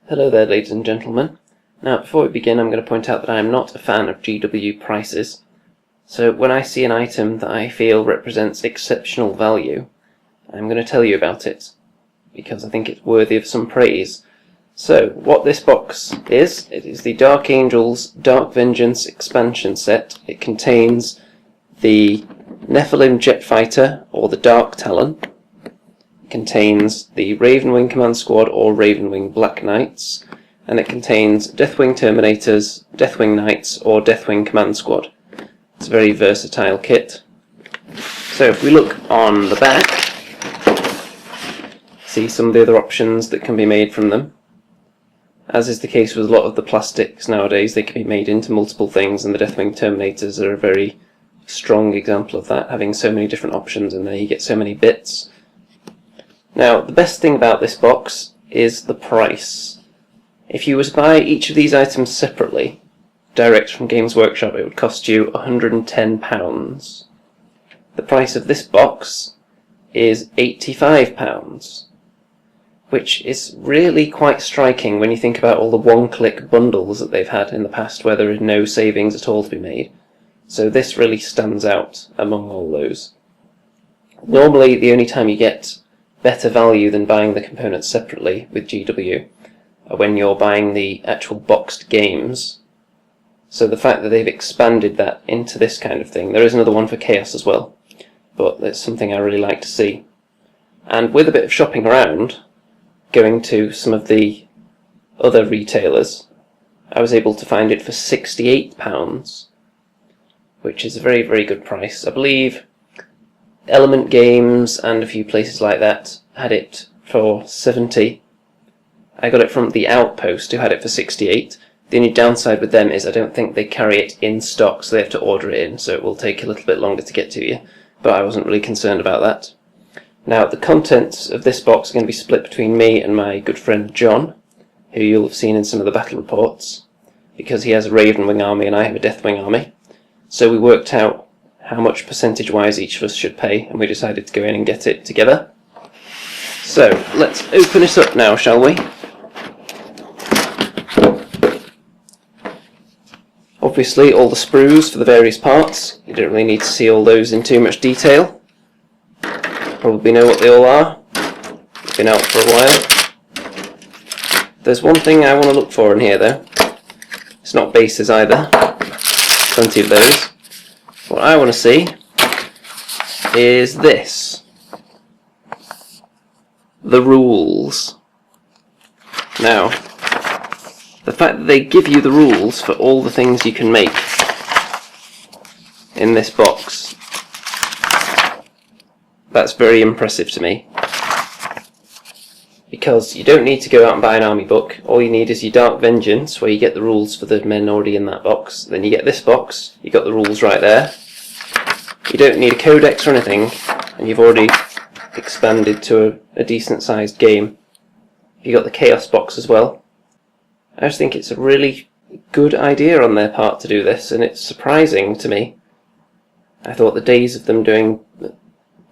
Hello there, ladies and gentlemen. Now, before we begin, I'm going to point out that I am not a fan of GW prices. So when I see an item that I feel represents exceptional value, I'm going to tell you about it, because I think it's worthy of some praise. So, what this box is, it is the Dark Angels Dark Vengeance expansion set. It contains the Nephilim Jet Fighter, or the Dark Talon. It contains the Ravenwing Command Squad, or Ravenwing Black Knights. And it contains Deathwing Terminators, Deathwing Knights, or Deathwing Command Squad. It's a very versatile kit. So if we look on the back, see some of the other options that can be made from them. As is the case with a lot of the plastics nowadays, they can be made into multiple things, and the Deathwing Terminators are a very strong example of that, having so many different options in there. You get so many bits. Now, the best thing about this box is the price. If you were to buy each of these items separately, direct from Games Workshop, it would cost you £110. The price of this box is £85, which is really quite striking when you think about all the one-click bundles that they've had in the past where there is no savings at all to be made. So this really stands out among all those. Normally, the only time you get better value than buying the components separately with GW are when you're buying the actual boxed games. So the fact that they've expanded that into this kind of thing, there is another one for Chaos as well, but that's something I really like to see. And with a bit of shopping around, going to some of the other retailers, I was able to find it for £68, which is a very, very good price. I believe Element Games and a few places like that had it for £70. I got it from The Outpost, who had it for £68. The only downside with them is I don't think they carry it in stock, so they have to order it in, so it will take a little bit longer to get to you, but I wasn't really concerned about that. Now, the contents of this box are going to be split between me and my good friend John, who you'll have seen in some of the battle reports, because he has a Ravenwing army and I have a Deathwing army. So we worked out how much percentage-wise each of us should pay, and we decided to go in and get it together. So, let's open it up now, shall we? Obviously, all the sprues for the various parts. You don't really need to see all those in too much detail. Probably know what they all are. Been out for a while. There's one thing I want to look for in here, though. It's not bases either. Plenty of those. What I want to see is this. The rules. Now, the fact that they give you the rules for all the things you can make in this box, that's very impressive to me. Because you don't need to go out and buy an army book. All you need is your Dark Vengeance, where you get the rules for the men already in that box. Then you get this box, you got the rules right there. You don't need a codex or anything, and you've already expanded to a decent sized game. You got the Chaos box as well. I just think it's a really good idea on their part to do this, and it's surprising to me. I thought the days of them doing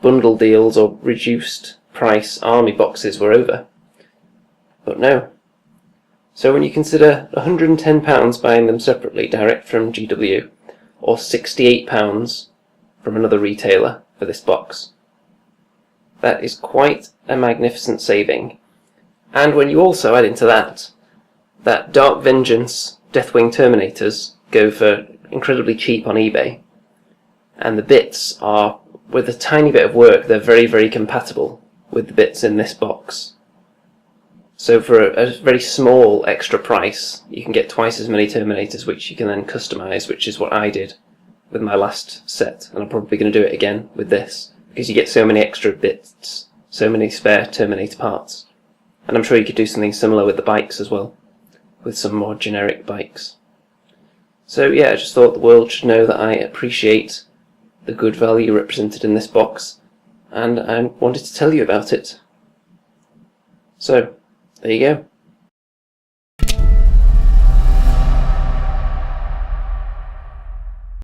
bundle deals or reduced price army boxes were over. But no. So when you consider £110 buying them separately direct from GW, or £68 from another retailer for this box, that is quite a magnificent saving. And when you also add into that Dark Vengeance Deathwing Terminators go for incredibly cheap on eBay, and the bits are, with a tiny bit of work, they're very, very compatible with the bits in this box. So for a very small extra price, you can get twice as many Terminators, which you can then customize, which is what I did with my last set, and I'm probably going to do it again with this, because you get so many extra bits, so many spare Terminator parts. And I'm sure you could do something similar with the bikes as well, with some more generic bikes. So yeah, I just thought the world should know that I appreciate the good value represented in this box, and I wanted to tell you about it. So, there you go.